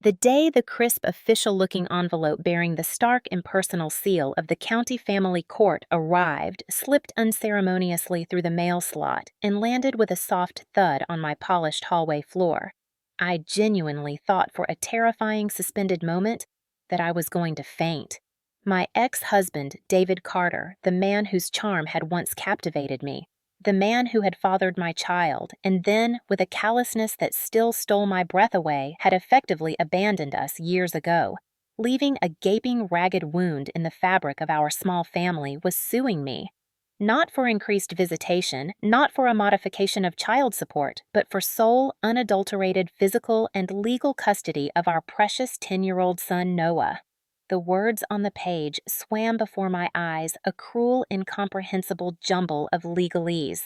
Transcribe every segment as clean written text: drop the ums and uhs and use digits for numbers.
The day the crisp, official-looking envelope bearing the stark, impersonal seal of the county family court arrived, slipped unceremoniously through the mail slot, and landed with a soft thud on my polished hallway floor, I genuinely thought for a terrifying suspended moment that I was going to faint. My ex-husband, David Carter, the man whose charm had once captivated me, the man who had fathered my child, and then, with a callousness that still stole my breath away, had effectively abandoned us years ago, leaving a gaping, ragged wound in the fabric of our small family, was suing me. Not for increased visitation, not for a modification of child support, but for sole, unadulterated physical and legal custody of our precious 10-year-old son Noah. The words on the page swam before my eyes, a cruel, incomprehensible jumble of legalese.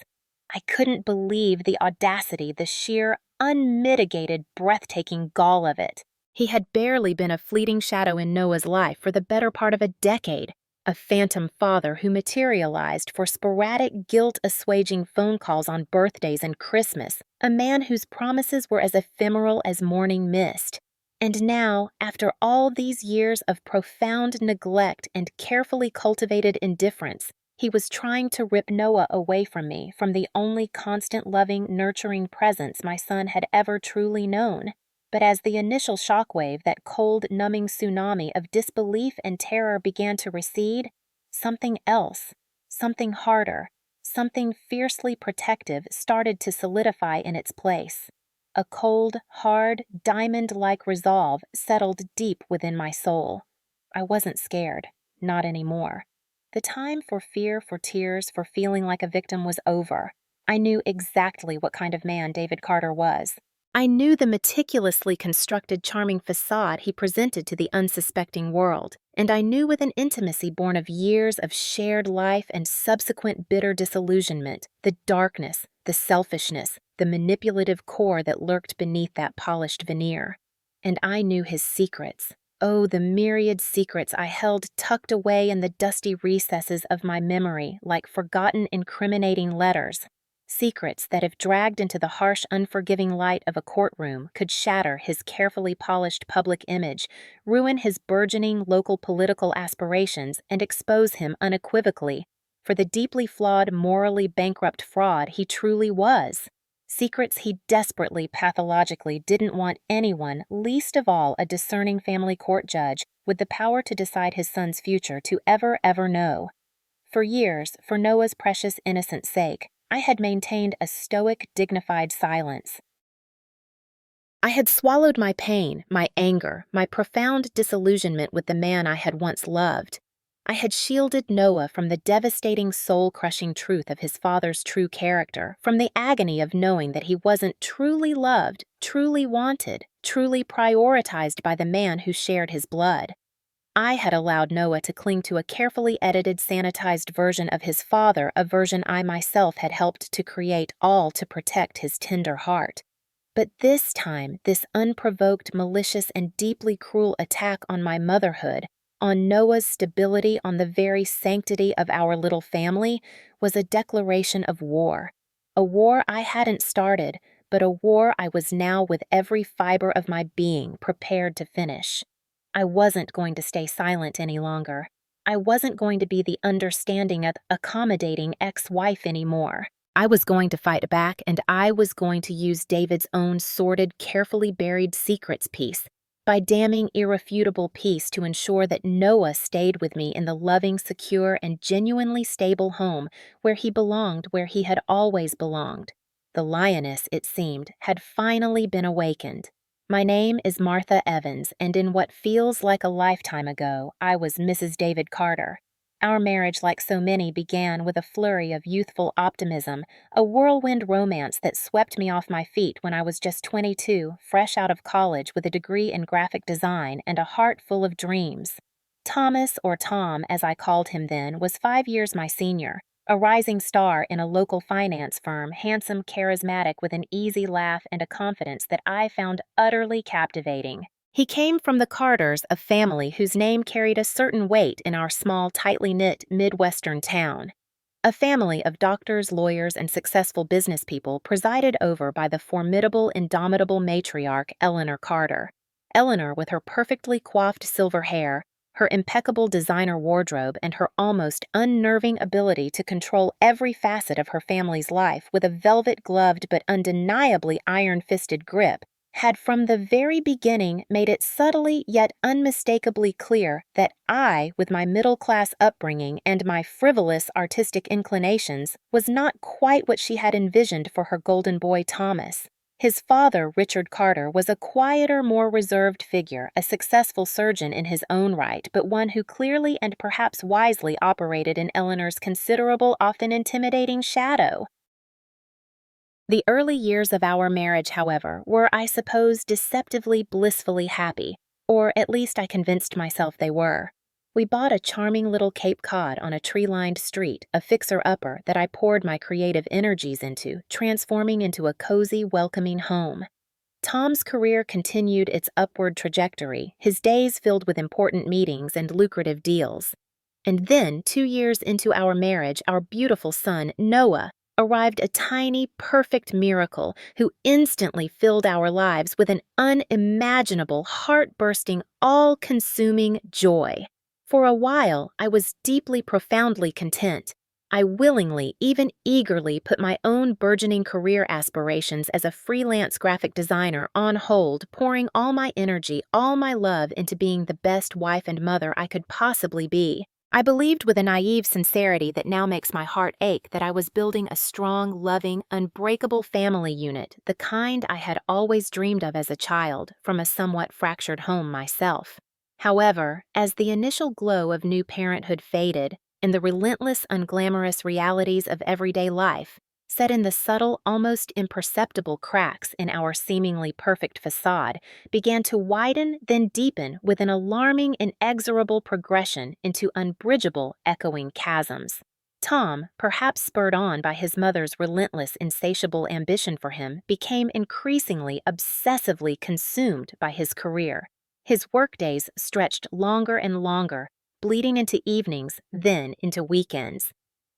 I couldn't believe the audacity, the sheer, unmitigated, breathtaking gall of it. He had barely been a fleeting shadow in Noah's life for the better part of a decade, a phantom father who materialized for sporadic, guilt-assuaging phone calls on birthdays and Christmas, a man whose promises were as ephemeral as morning mist. And now, after all these years of profound neglect and carefully cultivated indifference, he was trying to rip Noah away from me, from the only constant, loving, nurturing presence my son had ever truly known. But as the initial shockwave, that cold, numbing tsunami of disbelief and terror began to recede, something else, something harder, something fiercely protective started to solidify in its place. A cold, hard, diamond-like resolve settled deep within my soul. I wasn't scared, not anymore. The time for fear, for tears, for feeling like a victim was over. I knew exactly what kind of man David Carter was. I knew the meticulously constructed, charming facade he presented to the unsuspecting world, and I knew with an intimacy born of years of shared life and subsequent bitter disillusionment, the darkness, the selfishness, the manipulative core that lurked beneath that polished veneer. And I knew his secrets. Oh, the myriad secrets I held tucked away in the dusty recesses of my memory like forgotten, incriminating letters. Secrets that, if dragged into the harsh, unforgiving light of a courtroom, could shatter his carefully polished public image, ruin his burgeoning local political aspirations, and expose him unequivocally for the deeply flawed, morally bankrupt fraud he truly was. Secrets he desperately, pathologically didn't want anyone, least of all a discerning family court judge with the power to decide his son's future, to ever know. For years, for Noah's precious innocent sake, I had maintained a stoic, dignified silence. I had swallowed my pain, my anger, my profound disillusionment with the man I had once loved. I had shielded Noah from the devastating, soul-crushing truth of his father's true character, from the agony of knowing that he wasn't truly loved, truly wanted, truly prioritized by the man who shared his blood. I had allowed Noah to cling to a carefully edited, sanitized version of his father, a version I myself had helped to create, all to protect his tender heart. But this time, this unprovoked, malicious, and deeply cruel attack on my motherhood, on Noah's stability, on the very sanctity of our little family, was a declaration of war. A war I hadn't started, but a war I was now, with every fiber of my being, prepared to finish. I wasn't going to stay silent any longer. I wasn't going to be the understanding, accommodating ex-wife anymore. I was going to fight back, and I was going to use David's own sordid, carefully buried secrets piece, by damning irrefutable peace, to ensure that Noah stayed with me in the loving, secure, and genuinely stable home where he belonged, where he had always belonged. The lioness, it seemed, had finally been awakened. My name is Martha Evans, and in what feels like a lifetime ago, I was Mrs. David Carter. Our marriage, like so many, began with a flurry of youthful optimism, a whirlwind romance that swept me off my feet when I was just 22, fresh out of college with a degree in graphic design and a heart full of dreams. Thomas, or Tom as I called him then, was 5 years my senior, a rising star in a local finance firm, handsome, charismatic, with an easy laugh and a confidence that I found utterly captivating. He came from the Carters, a family whose name carried a certain weight in our small, tightly knit Midwestern town. A family of doctors, lawyers, and successful business people presided over by the formidable, indomitable matriarch Eleanor Carter. Eleanor, with her perfectly coiffed silver hair, her impeccable designer wardrobe, and her almost unnerving ability to control every facet of her family's life with a velvet-gloved but undeniably iron-fisted grip, had from the very beginning made it subtly yet unmistakably clear that I, with my middle-class upbringing and my frivolous artistic inclinations, was not quite what she had envisioned for her golden boy Thomas. His father, Richard Carter, was a quieter, more reserved figure, a successful surgeon in his own right, but one who clearly and perhaps wisely operated in Eleanor's considerable, often intimidating shadow. The early years of our marriage, however, were, I suppose, deceptively, blissfully happy, or at least I convinced myself they were. We bought a charming little Cape Cod on a tree-lined street, a fixer-upper that I poured my creative energies into, transforming into a cozy, welcoming home. Tom's career continued its upward trajectory, his days filled with important meetings and lucrative deals. And then, 2 years into our marriage, our beautiful son, Noah, arrived, a tiny, perfect miracle who instantly filled our lives with an unimaginable, heart-bursting, all-consuming joy. For a while, I was deeply, profoundly content. I willingly, even eagerly, put my own burgeoning career aspirations as a freelance graphic designer on hold, pouring all my energy, all my love into being the best wife and mother I could possibly be. I believed with a naive sincerity that now makes my heart ache that I was building a strong, loving, unbreakable family unit, the kind I had always dreamed of as a child, from a somewhat fractured home myself. However, as the initial glow of new parenthood faded, and the relentless, unglamorous realities of everyday life, set in the subtle, almost imperceptible cracks in our seemingly perfect facade, began to widen, then deepen with an alarming, inexorable progression into unbridgeable, echoing chasms. Tom, perhaps spurred on by his mother's relentless, insatiable ambition for him, became increasingly, obsessively consumed by his career. His workdays stretched longer and longer, bleeding into evenings, then into weekends.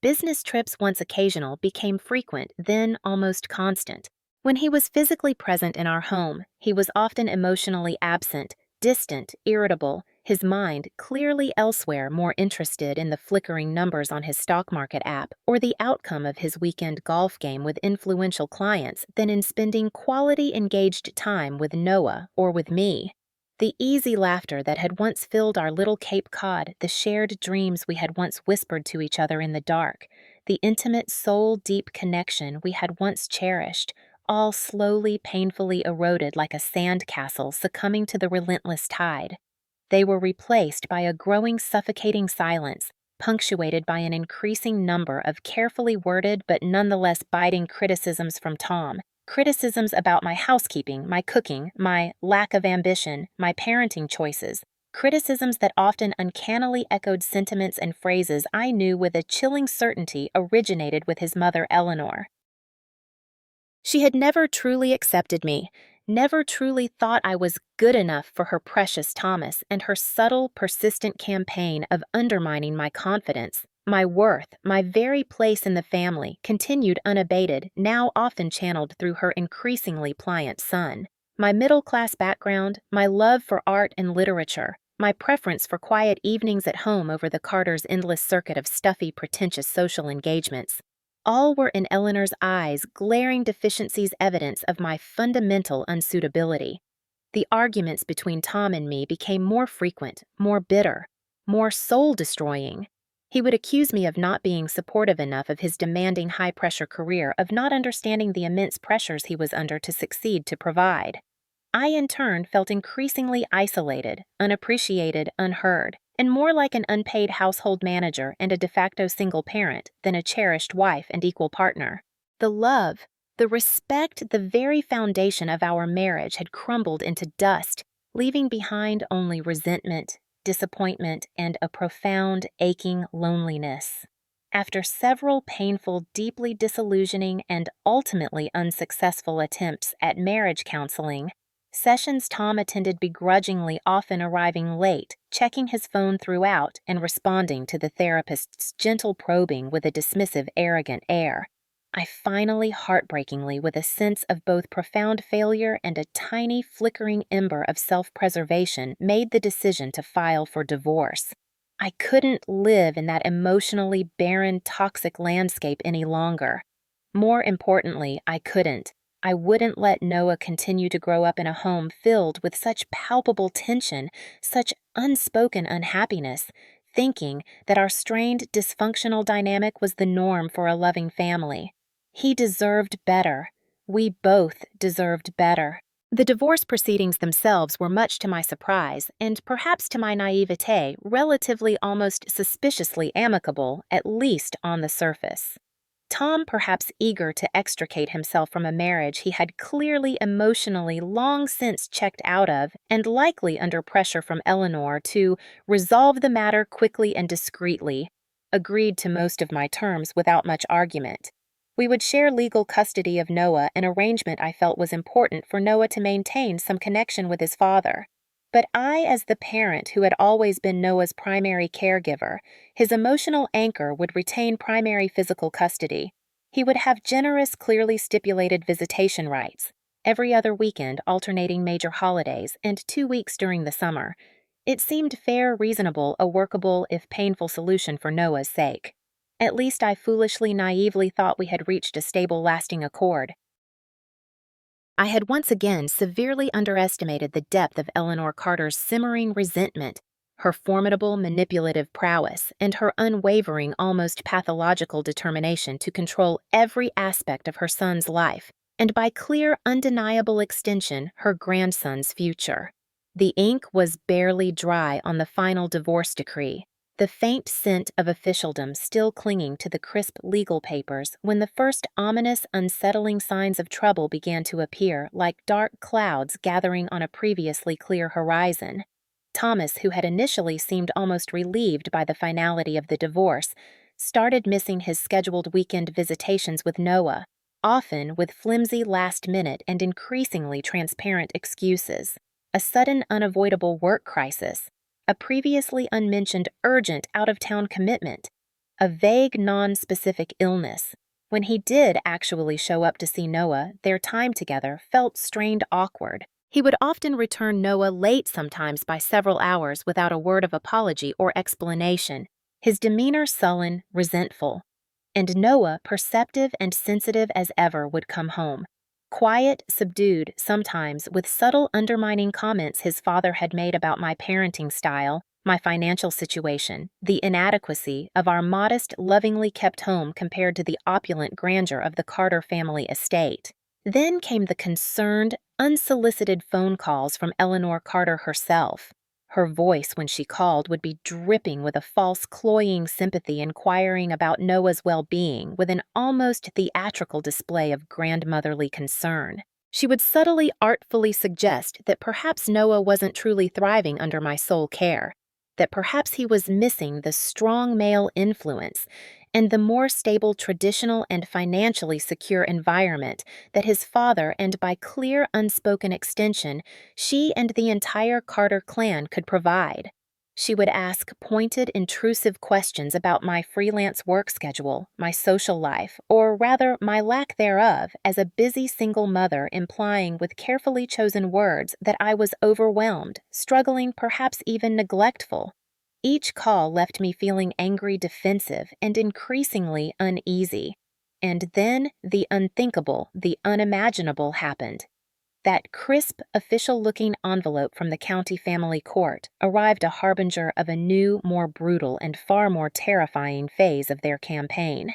Business trips, once occasional, became frequent, then almost constant. When he was physically present in our home, he was often emotionally absent, distant, irritable, his mind clearly elsewhere, more interested in the flickering numbers on his stock market app or the outcome of his weekend golf game with influential clients than in spending quality engaged time with Noah or with me. The easy laughter that had once filled our little Cape Cod, the shared dreams we had once whispered to each other in the dark, the intimate, soul-deep connection we had once cherished, all slowly, painfully eroded like a sand-castle succumbing to the relentless tide. They were replaced by a growing, suffocating silence, punctuated by an increasing number of carefully worded but nonetheless biting criticisms from Tom. Criticisms about my housekeeping, my cooking, my lack of ambition, my parenting choices. Criticisms that often uncannily echoed sentiments and phrases I knew with a chilling certainty originated with his mother Eleanor. She had never truly accepted me, never truly thought I was good enough for her precious Thomas, and her subtle, persistent campaign of undermining my confidence, my worth, my very place in the family, continued unabated, now often channeled through her increasingly pliant son. My middle-class background, my love for art and literature, my preference for quiet evenings at home over the Carters' endless circuit of stuffy, pretentious social engagements, all were in Eleanor's eyes glaring deficiencies, evidence of my fundamental unsuitability. The arguments between Tom and me became more frequent, more bitter, more soul-destroying. He would accuse me of not being supportive enough of his demanding high-pressure career, of not understanding the immense pressures he was under to succeed to provide. I, in turn, felt increasingly isolated, unappreciated, unheard, and more like an unpaid household manager and a de facto single parent than a cherished wife and equal partner. The love, the respect, the very foundation of our marriage had crumbled into dust, leaving behind only resentment, disappointment, and a profound, aching loneliness. After several painful, deeply disillusioning, and ultimately unsuccessful attempts at marriage counseling, sessions Tom attended begrudgingly, often arriving late, checking his phone throughout, and responding to the therapist's gentle probing with a dismissive, arrogant air, I finally, heartbreakingly, with a sense of both profound failure and a tiny flickering ember of self-preservation, made the decision to file for divorce. I couldn't live in that emotionally barren, toxic landscape any longer. More importantly, I wouldn't let Noah continue to grow up in a home filled with such palpable tension, such unspoken unhappiness, thinking that our strained, dysfunctional dynamic was the norm for a loving family. He deserved better. We both deserved better. The divorce proceedings themselves were, much to my surprise, and perhaps to my naivete, relatively almost suspiciously amicable, at least on the surface. Tom, perhaps eager to extricate himself from a marriage he had clearly emotionally long since checked out of, and likely under pressure from Eleanor to resolve the matter quickly and discreetly, agreed to most of my terms without much argument. We would share legal custody of Noah, an arrangement I felt was important for Noah to maintain some connection with his father. But I, as the parent who had always been Noah's primary caregiver, his emotional anchor, would retain primary physical custody. He would have generous, clearly stipulated visitation rights, every other weekend alternating major holidays, and 2 weeks during the summer. It seemed fair, reasonable, a workable, if painful, solution for Noah's sake. At least I foolishly, naively thought we had reached a stable, lasting accord. I had once again severely underestimated the depth of Eleanor Carter's simmering resentment, her formidable manipulative prowess, and her unwavering, almost pathological determination to control every aspect of her son's life, and by clear, undeniable extension, her grandson's future. The ink was barely dry on the final divorce decree, the faint scent of officialdom still clinging to the crisp legal papers when the first ominous, unsettling signs of trouble began to appear like dark clouds gathering on a previously clear horizon. Thomas, who had initially seemed almost relieved by the finality of the divorce, started missing his scheduled weekend visitations with Noah, often with flimsy last-minute and increasingly transparent excuses. A sudden, unavoidable work crisis, a previously unmentioned urgent out-of-town commitment, a vague non-specific illness. When he did actually show up to see Noah, their time together felt strained awkward. He would often return Noah late, sometimes by several hours, without a word of apology or explanation, his demeanor sullen, resentful. And Noah, perceptive and sensitive as ever, would come home. Quiet, subdued, sometimes with subtle undermining comments his father had made about my parenting style, my financial situation, the inadequacy of our modest, lovingly kept home compared to the opulent grandeur of the Carter family estate. Then came the concerned, unsolicited phone calls from Eleanor Carter herself. Her voice, when she called, would be dripping with a false, cloying sympathy, inquiring about Noah's well-being with an almost theatrical display of grandmotherly concern. She would subtly, artfully suggest that perhaps Noah wasn't truly thriving under my sole care, that perhaps he was missing the strong male influence and the more stable, traditional, and financially secure environment that his father, and by clear, unspoken extension, she and the entire Carter clan could provide. She would ask pointed, intrusive questions about my freelance work schedule, my social life, or rather my lack thereof, as a busy single mother, implying with carefully chosen words that I was overwhelmed, struggling, perhaps even neglectful. Each call left me feeling angry, defensive, and increasingly uneasy. And then the unthinkable, the unimaginable happened. That crisp, official-looking envelope from the county family court arrived, a harbinger of a new, more brutal, and far more terrifying phase of their campaign.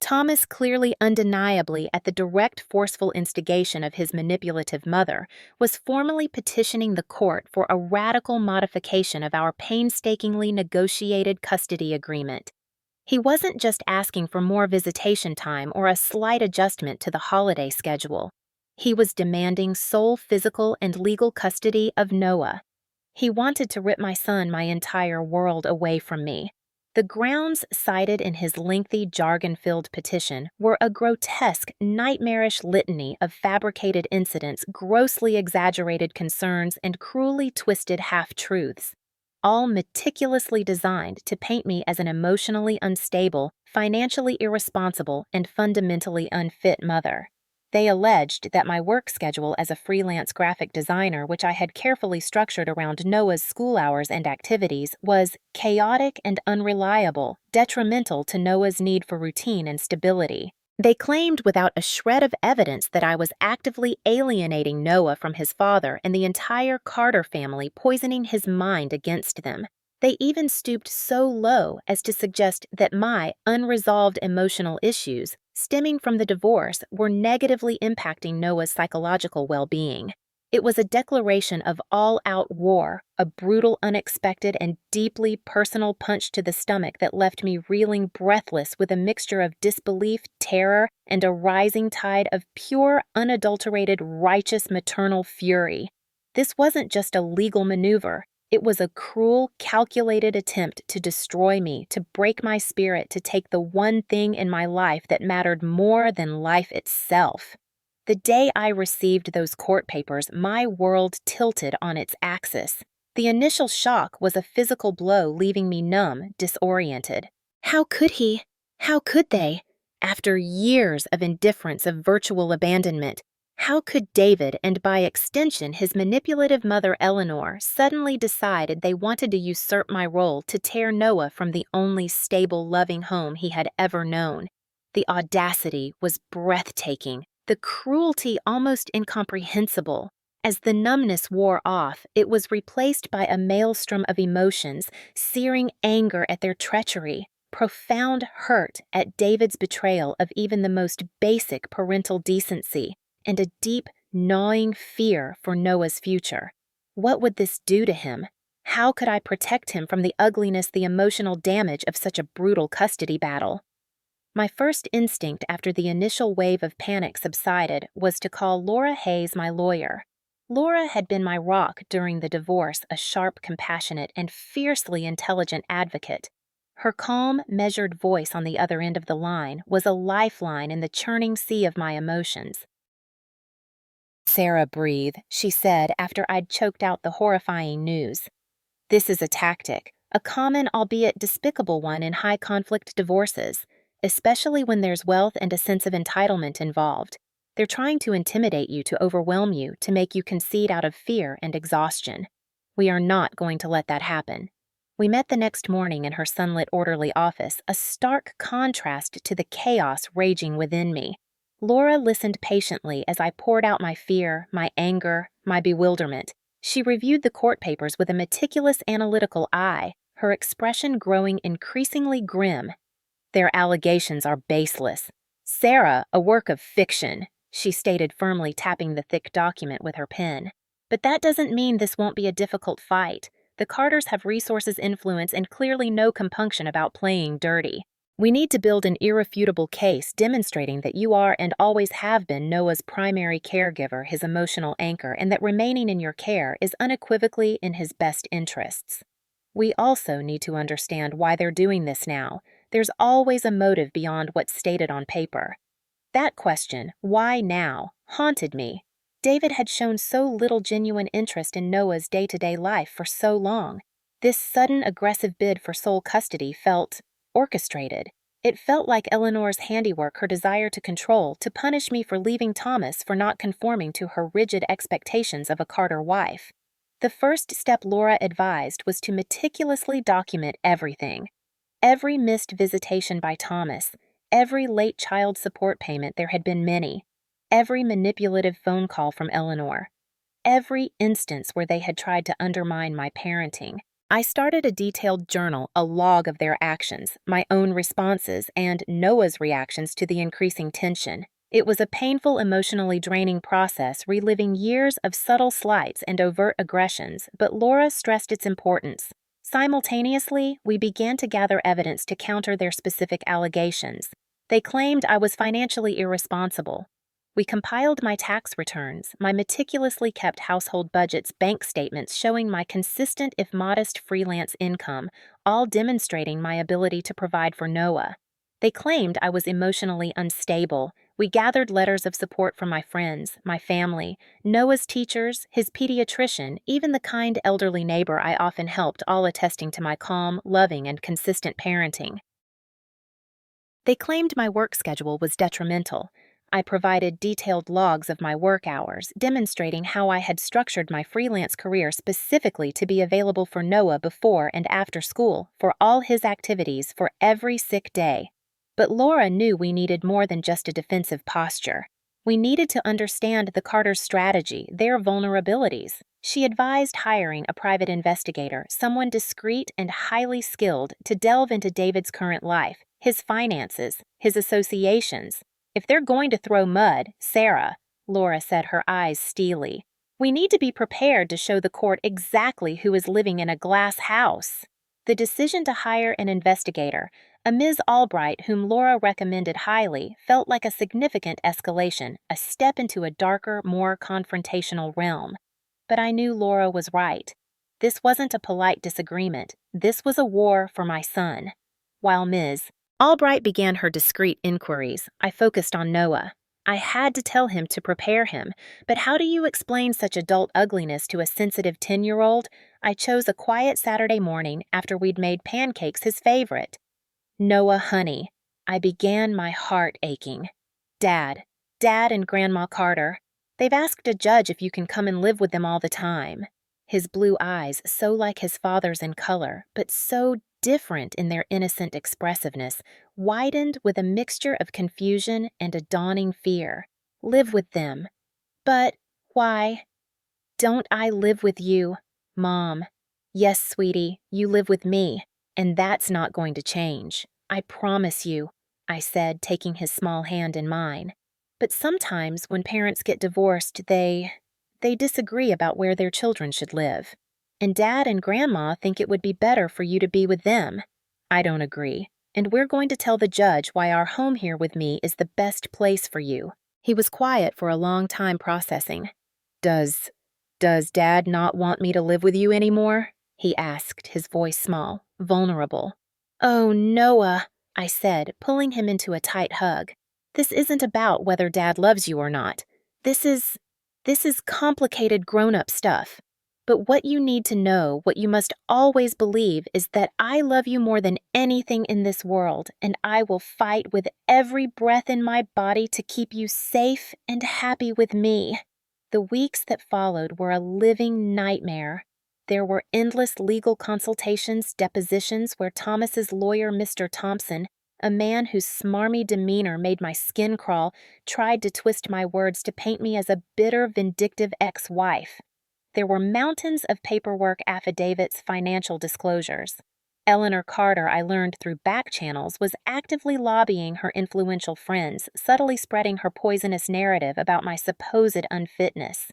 Thomas, clearly undeniably at the direct, forceful instigation of his manipulative mother, was formally petitioning the court for a radical modification of our painstakingly negotiated custody agreement. He wasn't just asking for more visitation time or a slight adjustment to the holiday schedule. He was demanding sole physical and legal custody of Noah. He wanted to rip my son, my entire world, away from me. The grounds cited in his lengthy, jargon-filled petition were a grotesque, nightmarish litany of fabricated incidents, grossly exaggerated concerns, and cruelly twisted half-truths. all meticulously designed to paint me as an emotionally unstable, financially irresponsible, and fundamentally unfit mother. They alleged that my work schedule as a freelance graphic designer, which I had carefully structured around Noah's school hours and activities, was chaotic and unreliable, detrimental to Noah's need for routine and stability. They claimed without a shred of evidence that I was actively alienating Noah from his father and the entire Carter family, poisoning his mind against them. They even stooped so low as to suggest that my unresolved emotional issues, stemming from the divorce, were negatively impacting Noah's psychological well-being. It was a declaration of all-out war, a brutal, unexpected, and deeply personal punch to the stomach that left me reeling breathless with a mixture of disbelief, terror, and a rising tide of pure, unadulterated, righteous maternal fury. This wasn't just a legal maneuver. It was a cruel, calculated attempt to destroy me, to break my spirit, to take the one thing in my life that mattered more than life itself. The day I received those court papers, my world tilted on its axis. The initial shock was a physical blow, leaving me numb, disoriented. How could he? How could they? After years of indifference, of virtual abandonment, how could David, and by extension his manipulative mother Eleanor, suddenly decide they wanted to usurp my role to tear Noah from the only stable, loving home he had ever known? The audacity was breathtaking, the cruelty almost incomprehensible. As the numbness wore off, it was replaced by a maelstrom of emotions, searing anger at their treachery, profound hurt at David's betrayal of even the most basic parental decency, and a deep, gnawing fear for Noah's future. What would this do to him? How could I protect him from the ugliness, the emotional damage of such a brutal custody battle? My first instinct after the initial wave of panic subsided was to call Laura Hayes my lawyer. Laura had been my rock during the divorce, a sharp, compassionate, and fiercely intelligent advocate. Her calm, measured voice on the other end of the line was a lifeline in the churning sea of my emotions. "Sarah, breathe," she said after I'd choked out the horrifying news. "This is a tactic, a common albeit despicable one in high-conflict divorces, especially when there's wealth and a sense of entitlement involved. They're trying to intimidate you, to overwhelm you, to make you concede out of fear and exhaustion. We are not going to let that happen." We met the next morning in her sunlit, orderly office, a stark contrast to the chaos raging within me. Laura listened patiently as I poured out my fear, my anger, my bewilderment. She reviewed the court papers with a meticulous, analytical eye, her expression growing increasingly grim. "Their allegations are baseless. Sarah, a work of fiction," she stated firmly, tapping the thick document with her pen. "But that doesn't mean this won't be a difficult fight. The Carters have resources, influence, and clearly no compunction about playing dirty. We need to build an irrefutable case demonstrating that you are and always have been Noah's primary caregiver, his emotional anchor, and that remaining in your care is unequivocally in his best interests. We also need to understand why they're doing this now. There's always a motive beyond what's stated on paper." That question, why now, haunted me. David had shown so little genuine interest in Noah's day-to-day life for so long. This sudden aggressive bid for sole custody felt orchestrated. It felt like Eleanor's handiwork, her desire to control, to punish me for leaving Thomas, for not conforming to her rigid expectations of a Carter wife. The first step Laura advised was to meticulously document everything. Every missed visitation by Thomas, every late child support payment — there had been many, every manipulative phone call from Eleanor, every instance where they had tried to undermine my parenting. I started a detailed journal, a log of their actions, my own responses, and Noah's reactions to the increasing tension. It was a painful, emotionally draining process, reliving years of subtle slights and overt aggressions, but Laura stressed its importance. Simultaneously, we began to gather evidence to counter their specific allegations. They claimed I was financially irresponsible. We compiled my tax returns, my meticulously kept household budgets, bank statements showing my consistent if modest freelance income, all demonstrating my ability to provide for Noah. They claimed I was emotionally unstable, We gathered letters of support from my friends, my family, Noah's teachers, his pediatrician, even the kind elderly neighbor I often helped, all attesting to my calm, loving, and consistent parenting. They claimed my work schedule was detrimental. I provided detailed logs of my work hours, demonstrating how I had structured my freelance career specifically to be available for Noah before and after school, for all his activities, for every sick day. But Laura knew we needed more than just a defensive posture. We needed to understand the Carters' strategy, their vulnerabilities. She advised hiring a private investigator, someone discreet and highly skilled, to delve into David's current life, his finances, his associations. If they're going to throw mud, Sarah, Laura said, her eyes steely, we need to be prepared to show the court exactly who is living in a glass house. The decision to hire an investigator, a Ms. Albright whom Laura recommended highly, felt like a significant escalation, a step into a darker, more confrontational realm. But I knew Laura was right. This wasn't a polite disagreement. This was a war for my son. While Ms. Albright began her discreet inquiries, I focused on Noah. I had to tell him to prepare him, but how do you explain such adult ugliness to a sensitive 10-year-old? I chose a quiet Saturday morning after we'd made pancakes his favorite. Noah, honey. I began, my heart aching. Dad and Grandma Carter. They've asked a judge if you can come and live with them all the time. His blue eyes, so like his father's in color, but so different in their innocent expressiveness, widened with a mixture of confusion and a dawning fear. Live with them. But why? Don't I live with you, Mom? Yes, sweetie, you live with me, and that's not going to change. I promise you, I said, taking his small hand in mine. But sometimes when parents get divorced, they disagree about where their children should live. And Dad and Grandma think it would be better for you to be with them. I don't agree, and we're going to tell the judge why our home here with me is the best place for you. He was quiet for a long time, processing. Does Dad not want me to live with you anymore? He asked, his voice small, vulnerable. Oh, Noah, I said, pulling him into a tight hug. This isn't about whether Dad loves you or not. This is complicated grown-up stuff. But what you need to know, what you must always believe, is that I love you more than anything in this world, and I will fight with every breath in my body to keep you safe and happy with me. The weeks that followed were a living nightmare. There were endless legal consultations, depositions where Thomas's lawyer, Mr. Thompson, a man whose smarmy demeanor made my skin crawl, tried to twist my words to paint me as a bitter, vindictive ex-wife. There were mountains of paperwork, affidavits, financial disclosures. Eleanor Carter, I learned through back channels, was actively lobbying her influential friends, subtly spreading her poisonous narrative about my supposed unfitness.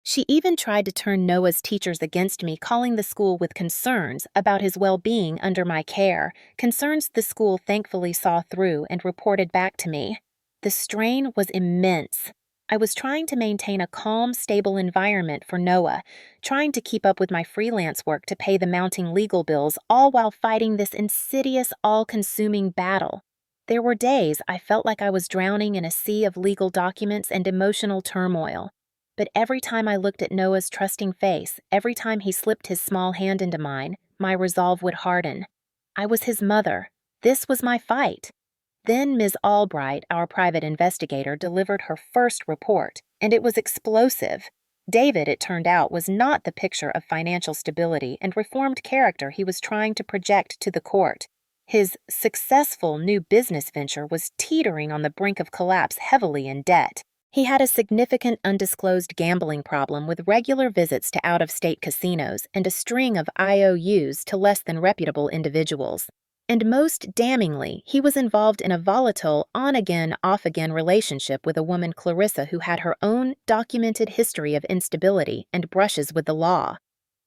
She even tried to turn Noah's teachers against me, calling the school with concerns about his well-being under my care, concerns the school thankfully saw through and reported back to me. The strain was immense. I was trying to maintain a calm, stable environment for Noah, trying to keep up with my freelance work to pay the mounting legal bills, all while fighting this insidious, all-consuming battle. There were days I felt like I was drowning in a sea of legal documents and emotional turmoil. But every time I looked at Noah's trusting face, every time he slipped his small hand into mine, my resolve would harden. I was his mother. This was my fight. Then Ms. Albright, our private investigator, delivered her first report, and it was explosive. David, it turned out, was not the picture of financial stability and reformed character he was trying to project to the court. His successful new business venture was teetering on the brink of collapse, heavily in debt. He had a significant undisclosed gambling problem with regular visits to out-of-state casinos and a string of IOUs to less than reputable individuals. And most damningly, he was involved in a volatile on-again, off-again relationship with a woman, Clarissa, who had her own documented history of instability and brushes with the law.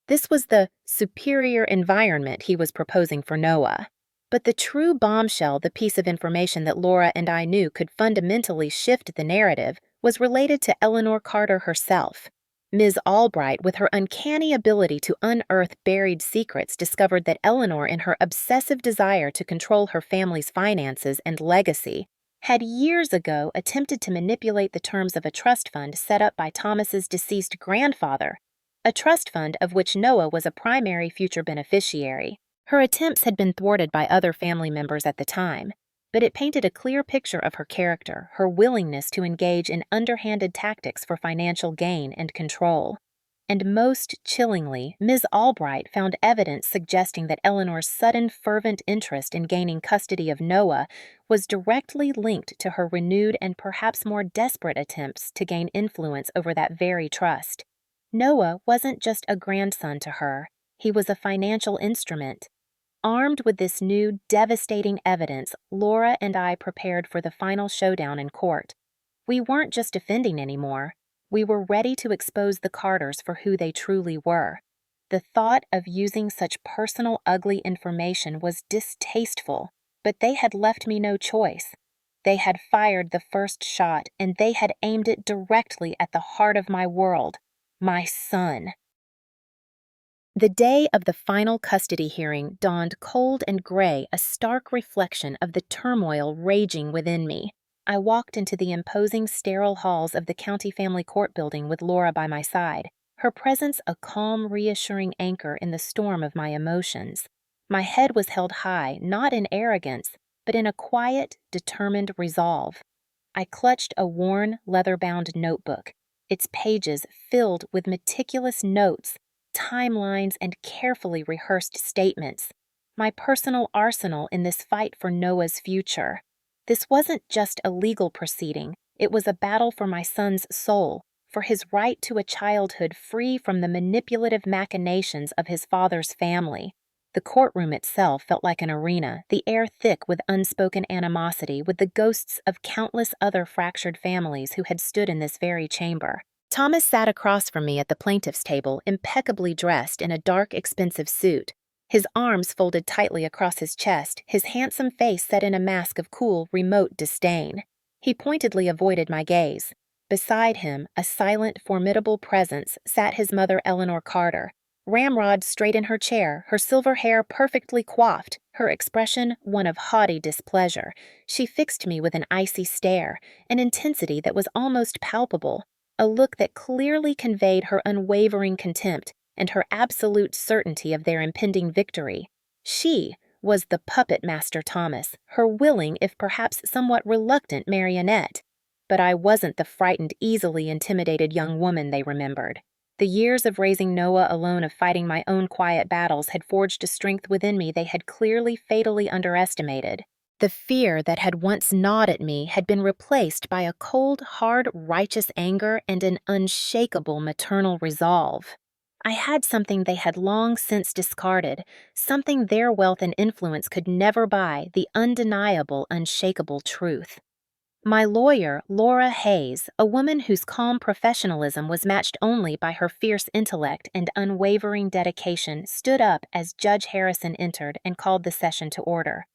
This was the superior environment he was proposing for Noah. But the true bombshell, the piece of information that Laura and I knew could fundamentally shift the narrative, was related to Eleanor Carter herself. Ms. Albright, with her uncanny ability to unearth buried secrets, discovered that Eleanor, in her obsessive desire to control her family's finances and legacy, had years ago attempted to manipulate the terms of a trust fund set up by Thomas's deceased grandfather, a trust fund of which Noah was a primary future beneficiary. Her attempts had been thwarted by other family members at the time, but it painted a clear picture of her character, her willingness to engage in underhanded tactics for financial gain and control. And most chillingly, Ms. Albright found evidence suggesting that Eleanor's sudden fervent interest in gaining custody of Noah was directly linked to her renewed and perhaps more desperate attempts to gain influence over that very trust. Noah wasn't just a grandson to her, he was a financial instrument. Armed with this new, devastating evidence, Laura and I prepared for the final showdown in court. We weren't just defending anymore. We were ready to expose the Carters for who they truly were. The thought of using such personal, ugly information was distasteful, but they had left me no choice. They had fired the first shot, and they had aimed it directly at the heart of my world, my son. The day of the final custody hearing dawned cold and gray, a stark reflection of the turmoil raging within me. I walked into the imposing sterile halls of the county family court building with Laura by my side, her presence a calm, reassuring anchor in the storm of my emotions. My head was held high, not in arrogance, but in a quiet, determined resolve. I clutched a worn, leather-bound notebook, its pages filled with meticulous notes, timelines, and carefully rehearsed statements, my personal arsenal in this fight for Noah's future. This wasn't just a legal proceeding, it was a battle for my son's soul, for his right to a childhood free from the manipulative machinations of his father's family. The courtroom itself felt like an arena, the air thick with unspoken animosity, with the ghosts of countless other fractured families who had stood in this very chamber. Thomas sat across from me at the plaintiff's table, impeccably dressed in a dark, expensive suit. His arms folded tightly across his chest, his handsome face set in a mask of cool, remote disdain. He pointedly avoided my gaze. Beside him, a silent, formidable presence, sat his mother Eleanor Carter, ramrod straight in her chair, her silver hair perfectly coiffed, her expression one of haughty displeasure. She fixed me with an icy stare, an intensity that was almost palpable, a look that clearly conveyed her unwavering contempt and her absolute certainty of their impending victory. She was the puppet master Thomas, her willing, if perhaps somewhat reluctant marionette. But I wasn't the frightened, easily intimidated young woman they remembered. The years of raising Noah alone, of fighting my own quiet battles, had forged a strength within me they had clearly fatally underestimated. The fear that had once gnawed at me had been replaced by a cold, hard, righteous anger and an unshakable maternal resolve. I had something they had long since discarded, something their wealth and influence could never buy, the undeniable, unshakable truth. My lawyer, Laura Hayes, a woman whose calm professionalism was matched only by her fierce intellect and unwavering dedication, stood up as Judge Harrison entered and called the session to order.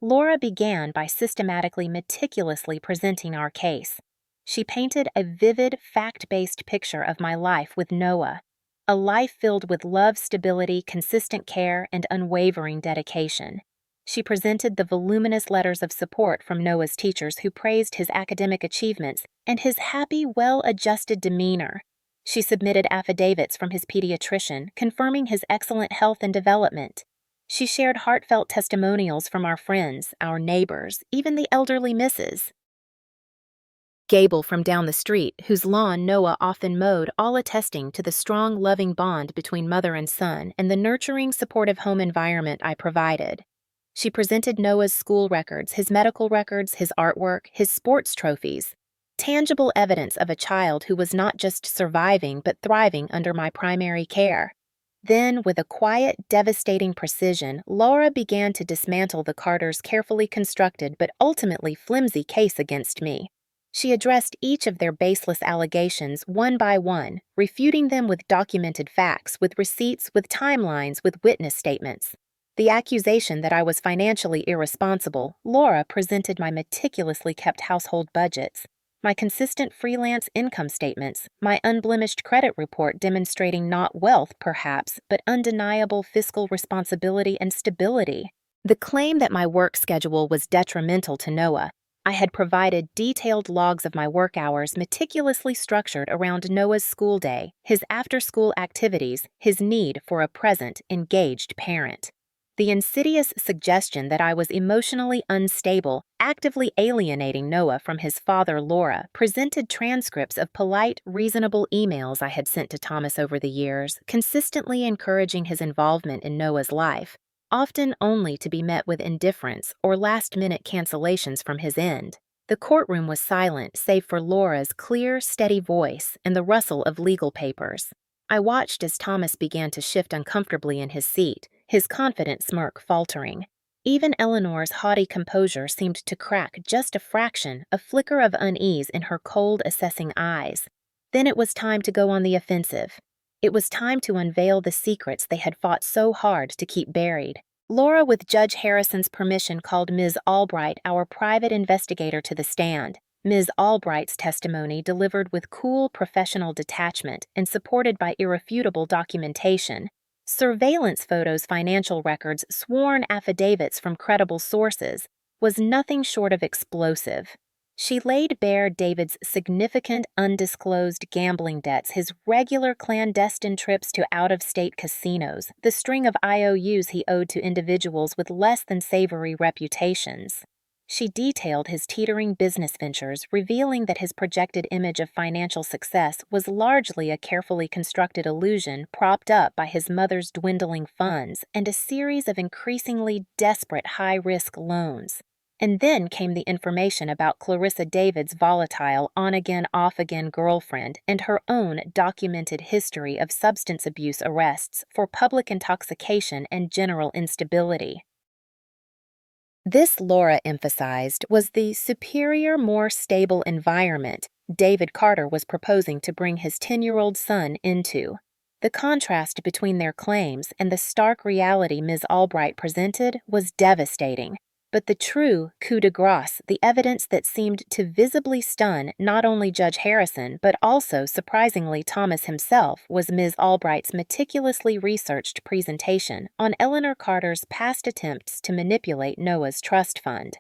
Laura began by systematically, meticulously presenting our case. She painted a vivid, fact-based picture of my life with Noah, a life filled with love, stability, consistent care, and unwavering dedication. She presented the voluminous letters of support from Noah's teachers who praised his academic achievements and his happy, well-adjusted demeanor. She submitted affidavits from his pediatrician confirming his excellent health and development. She shared heartfelt testimonials from our friends, our neighbors, even the elderly Mrs. Gable from down the street, whose lawn Noah often mowed, all attesting to the strong, loving bond between mother and son and the nurturing, supportive home environment I provided. She presented Noah's school records, his medical records, his artwork, his sports trophies, tangible evidence of a child who was not just surviving but thriving under my primary care. Then, with a quiet, devastating precision, Laura began to dismantle the Carters' carefully constructed but ultimately flimsy case against me. She addressed each of their baseless allegations one by one, refuting them with documented facts, with receipts, with timelines, with witness statements. The accusation that I was financially irresponsible, Laura presented my meticulously kept household budgets, my consistent freelance income statements, my unblemished credit report demonstrating not wealth, perhaps, but undeniable fiscal responsibility and stability. The claim that my work schedule was detrimental to Noah, I had provided detailed logs of my work hours meticulously structured around Noah's school day, his after-school activities, his need for a present, engaged parent. The insidious suggestion that I was emotionally unstable, actively alienating Noah from his father Laura, presented transcripts of polite, reasonable emails I had sent to Thomas over the years, consistently encouraging his involvement in Noah's life, often only to be met with indifference or last-minute cancellations from his end. The courtroom was silent save for Laura's clear, steady voice and the rustle of legal papers. I watched as Thomas began to shift uncomfortably in his seat, his confident smirk faltering. Even Eleanor's haughty composure seemed to crack just a fraction, a flicker of unease in her cold, assessing eyes. Then it was time to go on the offensive. It was time to unveil the secrets they had fought so hard to keep buried. Laura, with Judge Harrison's permission, called Ms. Albright, our private investigator, to the stand. Ms. Albright's testimony, delivered with cool professional detachment and supported by irrefutable documentation, surveillance photos, financial records, sworn affidavits from credible sources, was nothing short of explosive. She laid bare David's significant undisclosed gambling debts, his regular clandestine trips to out-of-state casinos, the string of IOUs he owed to individuals with less than savory reputations. She detailed his teetering business ventures, revealing that his projected image of financial success was largely a carefully constructed illusion propped up by his mother's dwindling funds and a series of increasingly desperate high-risk loans. And then came the information about Clarissa David's volatile on-again, off-again girlfriend and her own documented history of substance abuse arrests for public intoxication and general instability. This, Laura emphasized, was the superior, more stable environment David Carter was proposing to bring his 10-year-old son into. The contrast between their claims and the stark reality Ms. Albright presented was devastating. But the true coup de grace, the evidence that seemed to visibly stun not only Judge Harrison but also, surprisingly, Thomas himself, was Ms. Albright's meticulously researched presentation on Eleanor Carter's past attempts to manipulate Noah's trust fund.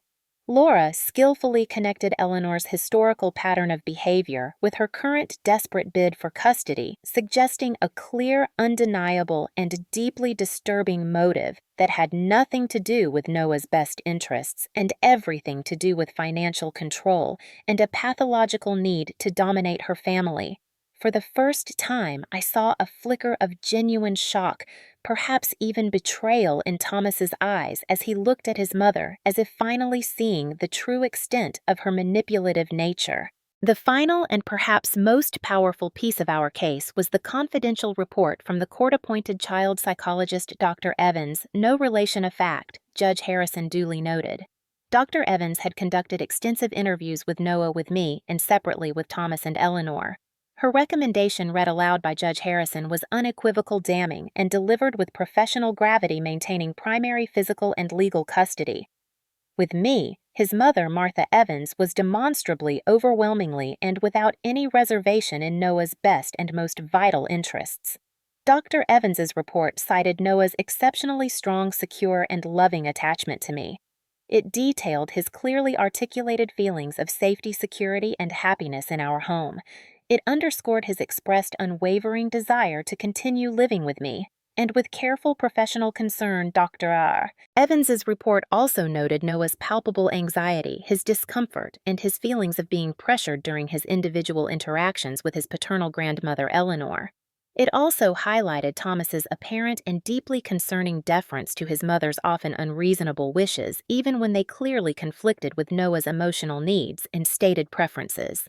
Laura skillfully connected Eleanor's historical pattern of behavior with her current desperate bid for custody, suggesting a clear, undeniable, and deeply disturbing motive that had nothing to do with Noah's best interests and everything to do with financial control and a pathological need to dominate her family. For the first time, I saw a flicker of genuine shock, perhaps even betrayal, in Thomas's eyes as he looked at his mother, as if finally seeing the true extent of her manipulative nature. The final and perhaps most powerful piece of our case was the confidential report from the court-appointed child psychologist Dr. Evans, no relation of fact, Judge Harrison duly noted. Dr. Evans had conducted extensive interviews with Noah, with me, and separately with Thomas and Eleanor. Her recommendation, read aloud by Judge Harrison, was unequivocal, damning, and delivered with professional gravity, maintaining primary physical and legal custody. With me, his mother, Martha Evans, was demonstrably, overwhelmingly, and without any reservation in Noah's best and most vital interests. Dr. Evans's report cited Noah's exceptionally strong, secure, and loving attachment to me. It detailed his clearly articulated feelings of safety, security, and happiness in our home. It underscored his expressed unwavering desire to continue living with me, and with careful professional concern, Dr. Evans's report also noted Noah's palpable anxiety, his discomfort, and his feelings of being pressured during his individual interactions with his paternal grandmother Eleanor. It also highlighted Thomas's apparent and deeply concerning deference to his mother's often unreasonable wishes, even when they clearly conflicted with Noah's emotional needs and stated preferences.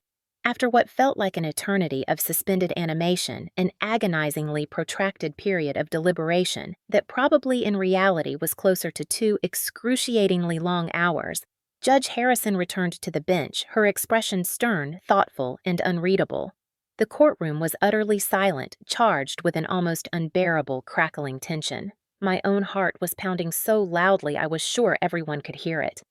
After what felt like an eternity of suspended animation, an agonizingly protracted period of deliberation that probably in reality was closer to 2 excruciatingly long hours, Judge Harrison returned to the bench, her expression stern, thoughtful, and unreadable. The courtroom was utterly silent, charged with an almost unbearable crackling tension. My own heart was pounding so loudly I was sure everyone could hear it.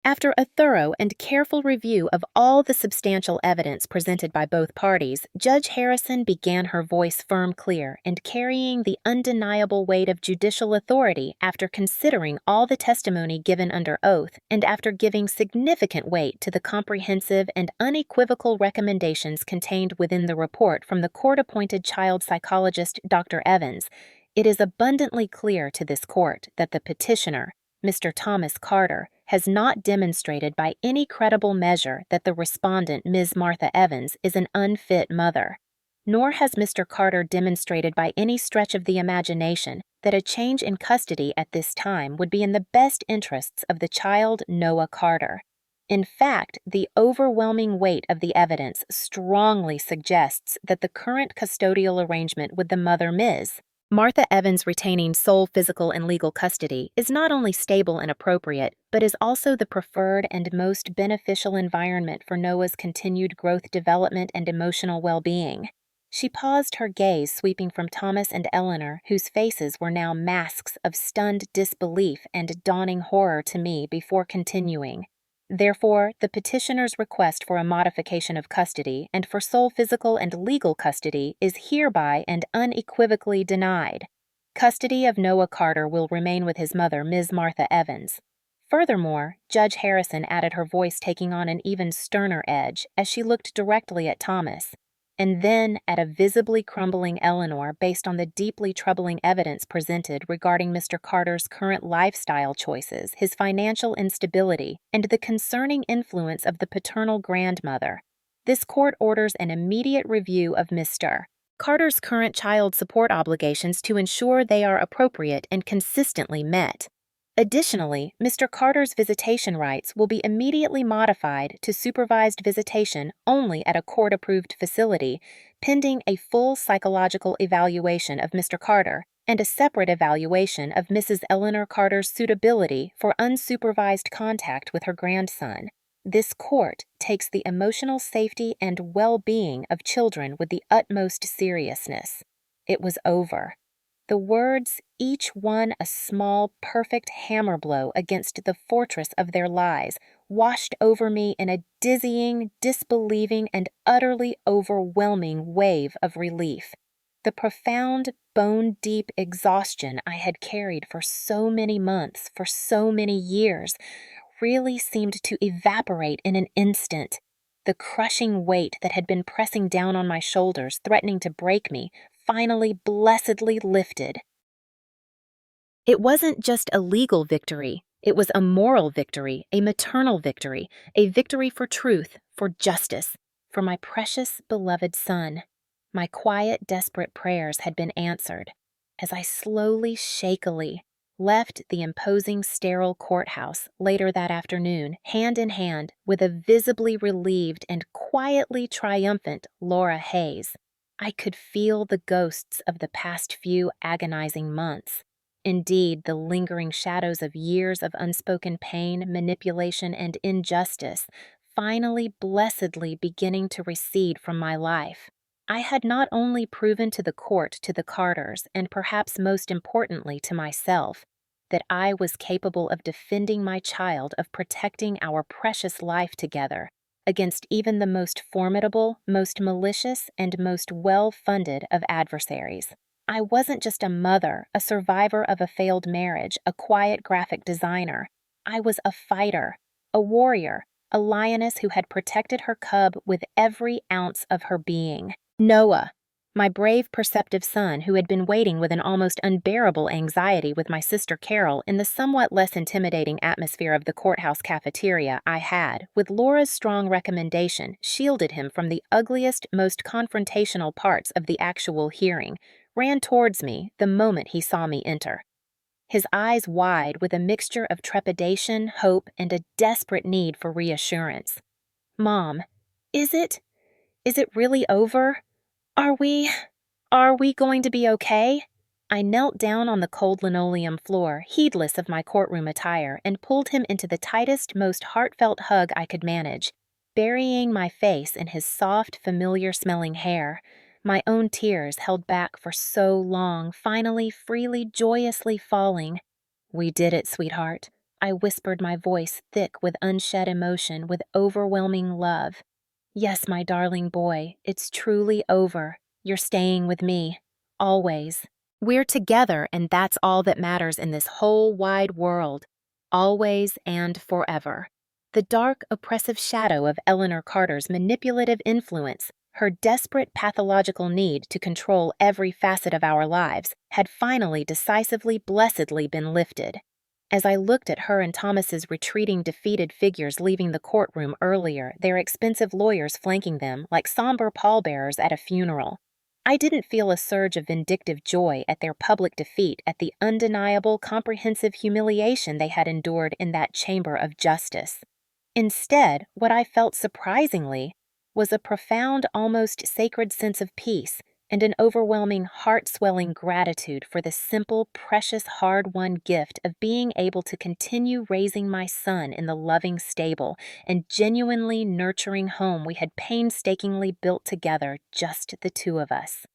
After a thorough and careful review of all the substantial evidence presented by both parties, Judge Harrison began her voice firm, clear, and carrying the undeniable weight of judicial authority after considering all the testimony given under oath and after giving significant weight to the comprehensive and unequivocal recommendations contained within the report from the court-appointed child psychologist Dr. Evans. It is abundantly clear to this court that the petitioner, Mr. Thomas Carter, has not demonstrated by any credible measure that the respondent, Ms. Martha Evans, is an unfit mother. Nor has Mr. Carter demonstrated by any stretch of the imagination that a change in custody at this time would be in the best interests of the child Noah Carter. In fact, the overwhelming weight of the evidence strongly suggests that the current custodial arrangement with the mother, Ms. Martha Evans, retaining sole physical and legal custody, is not only stable and appropriate, but is also the preferred and most beneficial environment for Noah's continued growth, development, and emotional well-being. She paused, her gaze sweeping from Thomas and Eleanor, whose faces were now masks of stunned disbelief and dawning horror, to me, before continuing. Therefore, the petitioner's request for a modification of custody and for sole physical and legal custody is hereby and unequivocally denied. Custody of Noah Carter will remain with his mother, Ms. Martha Evans. Furthermore, Judge Harrison added, her voice taking on an even sterner edge as she looked directly at Thomas, and then at a visibly crumbling Eleanor, based on the deeply troubling evidence presented regarding Mr. Carter's current lifestyle choices, his financial instability, and the concerning influence of the paternal grandmother. This court orders an immediate review of Mr. Carter's current child support obligations to ensure they are appropriate and consistently met. Additionally, Mr. Carter's visitation rights will be immediately modified to supervised visitation only at a court-approved facility, pending a full psychological evaluation of Mr. Carter and a separate evaluation of Mrs. Eleanor Carter's suitability for unsupervised contact with her grandson. This court takes the emotional safety and well-being of children with the utmost seriousness. It was over. The words, each one a small, perfect hammer blow against the fortress of their lies, washed over me in a dizzying, disbelieving, and utterly overwhelming wave of relief. The profound, bone-deep exhaustion I had carried for so many months, for so many years, really seemed to evaporate in an instant. The crushing weight that had been pressing down on my shoulders, threatening to break me, finally blessedly lifted. It wasn't just a legal victory. It was a moral victory, a maternal victory, a victory for truth, for justice, for my precious, beloved son. My quiet, desperate prayers had been answered. As I slowly, shakily left the imposing, sterile courthouse later that afternoon, hand in hand with a visibly relieved and quietly triumphant Laura Hayes, I could feel the ghosts of the past few agonizing months. Indeed, the lingering shadows of years of unspoken pain, manipulation, and injustice, finally blessedly beginning to recede from my life. I had not only proven to the court, to the Carters, and perhaps most importantly to myself, that I was capable of defending my child, of protecting our precious life together, against even the most formidable, most malicious, and most well-funded of adversaries. I wasn't just a mother, a survivor of a failed marriage, a quiet graphic designer. I was a fighter, a warrior, a lioness who had protected her cub with every ounce of her being. Noah, my brave, perceptive son, who had been waiting with an almost unbearable anxiety with my sister Carol in the somewhat less intimidating atmosphere of the courthouse cafeteria, I had, with Laura's strong recommendation, shielded him from the ugliest, most confrontational parts of the actual hearing, ran towards me the moment he saw me enter. His eyes wide with a mixture of trepidation, hope, and a desperate need for reassurance. Mom, is it really over? Are we going to be okay? I knelt down on the cold linoleum floor, heedless of my courtroom attire, and pulled him into the tightest, most heartfelt hug I could manage, burying my face in his soft, familiar-smelling hair. My own tears, held back for so long, finally, freely, joyously falling. We did it, sweetheart. I whispered, my voice thick with unshed emotion, with overwhelming love. Yes, my darling boy, it's truly over. You're staying with me. Always. We're together, and that's all that matters in this whole wide world. Always and forever. The dark, oppressive shadow of Eleanor Carter's manipulative influence, her desperate pathological need to control every facet of our lives, had finally, decisively, blessedly been lifted. As I looked at her and Thomas's retreating, defeated figures leaving the courtroom earlier, their expensive lawyers flanking them like somber pallbearers at a funeral, I didn't feel a surge of vindictive joy at their public defeat, at the undeniable, comprehensive humiliation they had endured in that chamber of justice. Instead, what I felt, surprisingly, was a profound, almost sacred sense of peace and an overwhelming, heart-swelling gratitude for the simple, precious, hard-won gift of being able to continue raising my son in the loving, stable, and genuinely nurturing home we had painstakingly built together, just the two of us.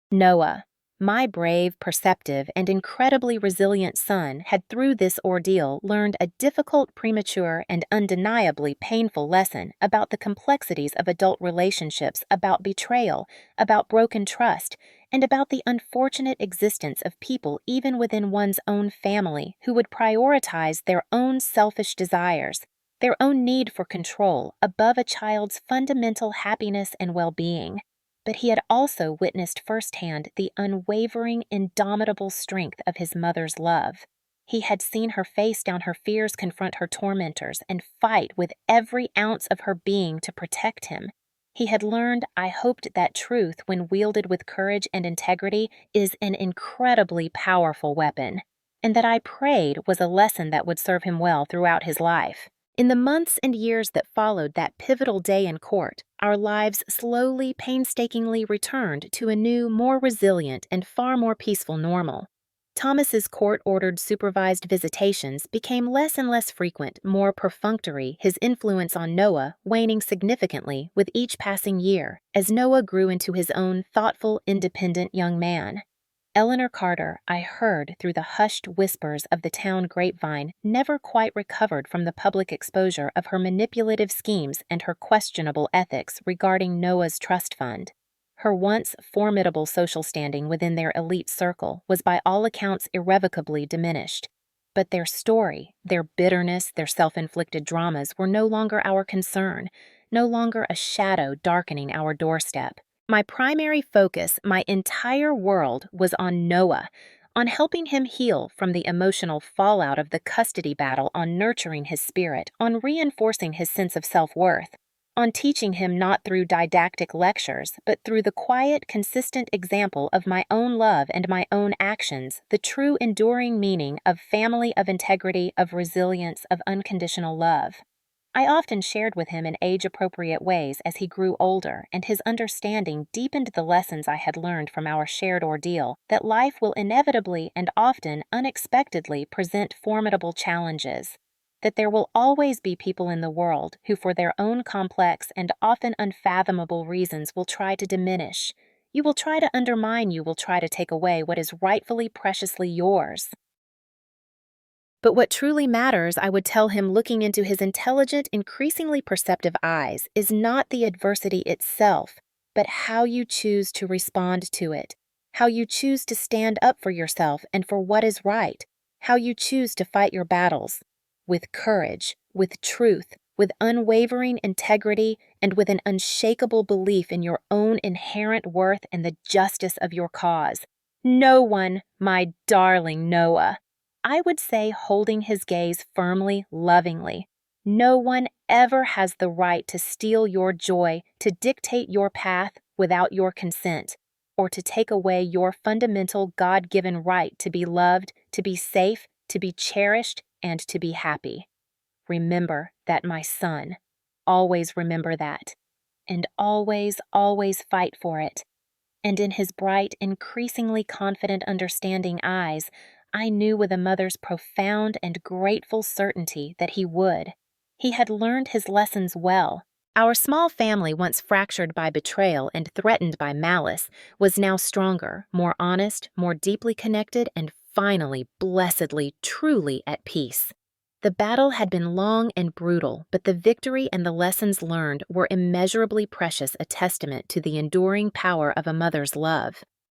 Noah, my brave, perceptive, and incredibly resilient son, had through this ordeal learned a difficult, premature, and undeniably painful lesson about the complexities of adult relationships, about betrayal, about broken trust, and about the unfortunate existence of people even within one's own family who would prioritize their own selfish desires, their own need for control, above a child's fundamental happiness and well-being. But he had also witnessed firsthand the unwavering, indomitable strength of his mother's love. He had seen her face down her fears, confront her tormentors, and fight with every ounce of her being to protect him. He had learned, I hoped, that truth, when wielded with courage and integrity, is an incredibly powerful weapon, and that I prayed was a lesson that would serve him well throughout his life. In the months and years that followed that pivotal day in court, our lives slowly, painstakingly returned to a new, more resilient, and far more peaceful normal. Thomas's court-ordered supervised visitations became less and less frequent, more perfunctory, his influence on Noah waning significantly with each passing year, as Noah grew into his own thoughtful, independent young man. Eleanor Carter, I heard through the hushed whispers of the town grapevine, never quite recovered from the public exposure of her manipulative schemes and her questionable ethics regarding Noah's trust fund. Her once formidable social standing within their elite circle was by all accounts irrevocably diminished. But their story, their bitterness, their self-inflicted dramas were no longer our concern, no longer a shadow darkening our doorstep. My primary focus, my entire world, was on Noah, on helping him heal from the emotional fallout of the custody battle, on nurturing his spirit, on reinforcing his sense of self-worth, on teaching him not through didactic lectures, but through the quiet, consistent example of my own love and my own actions, the true enduring meaning of family, of integrity, of resilience, of unconditional love. I often shared with him in age-appropriate ways as he grew older, and his understanding deepened the lessons I had learned from our shared ordeal, that life will inevitably and often unexpectedly present formidable challenges, that there will always be people in the world who, for their own complex and often unfathomable reasons, will try to diminish. You will try to undermine, you will try to take away what is rightfully, preciously yours. But what truly matters, I would tell him, looking into his intelligent, increasingly perceptive eyes, is not the adversity itself, but how you choose to respond to it, how you choose to stand up for yourself and for what is right, how you choose to fight your battles, with courage, with truth, with unwavering integrity, and with an unshakable belief in your own inherent worth and the justice of your cause. No one, my darling Noah, I would say, holding his gaze firmly, lovingly, no one ever has the right to steal your joy, to dictate your path without your consent, or to take away your fundamental God-given right to be loved, to be safe, to be cherished, and to be happy. Remember that, my son. Always remember that. And always, always fight for it. And in his bright, increasingly confident, understanding eyes, I knew with a mother's profound and grateful certainty that he would. He had learned his lessons well. Our small family, once fractured by betrayal and threatened by malice, was now stronger, more honest, more deeply connected, and finally, blessedly, truly at peace. The battle had been long and brutal, but the victory and the lessons learned were immeasurably precious, a testament to the enduring power of a mother's love.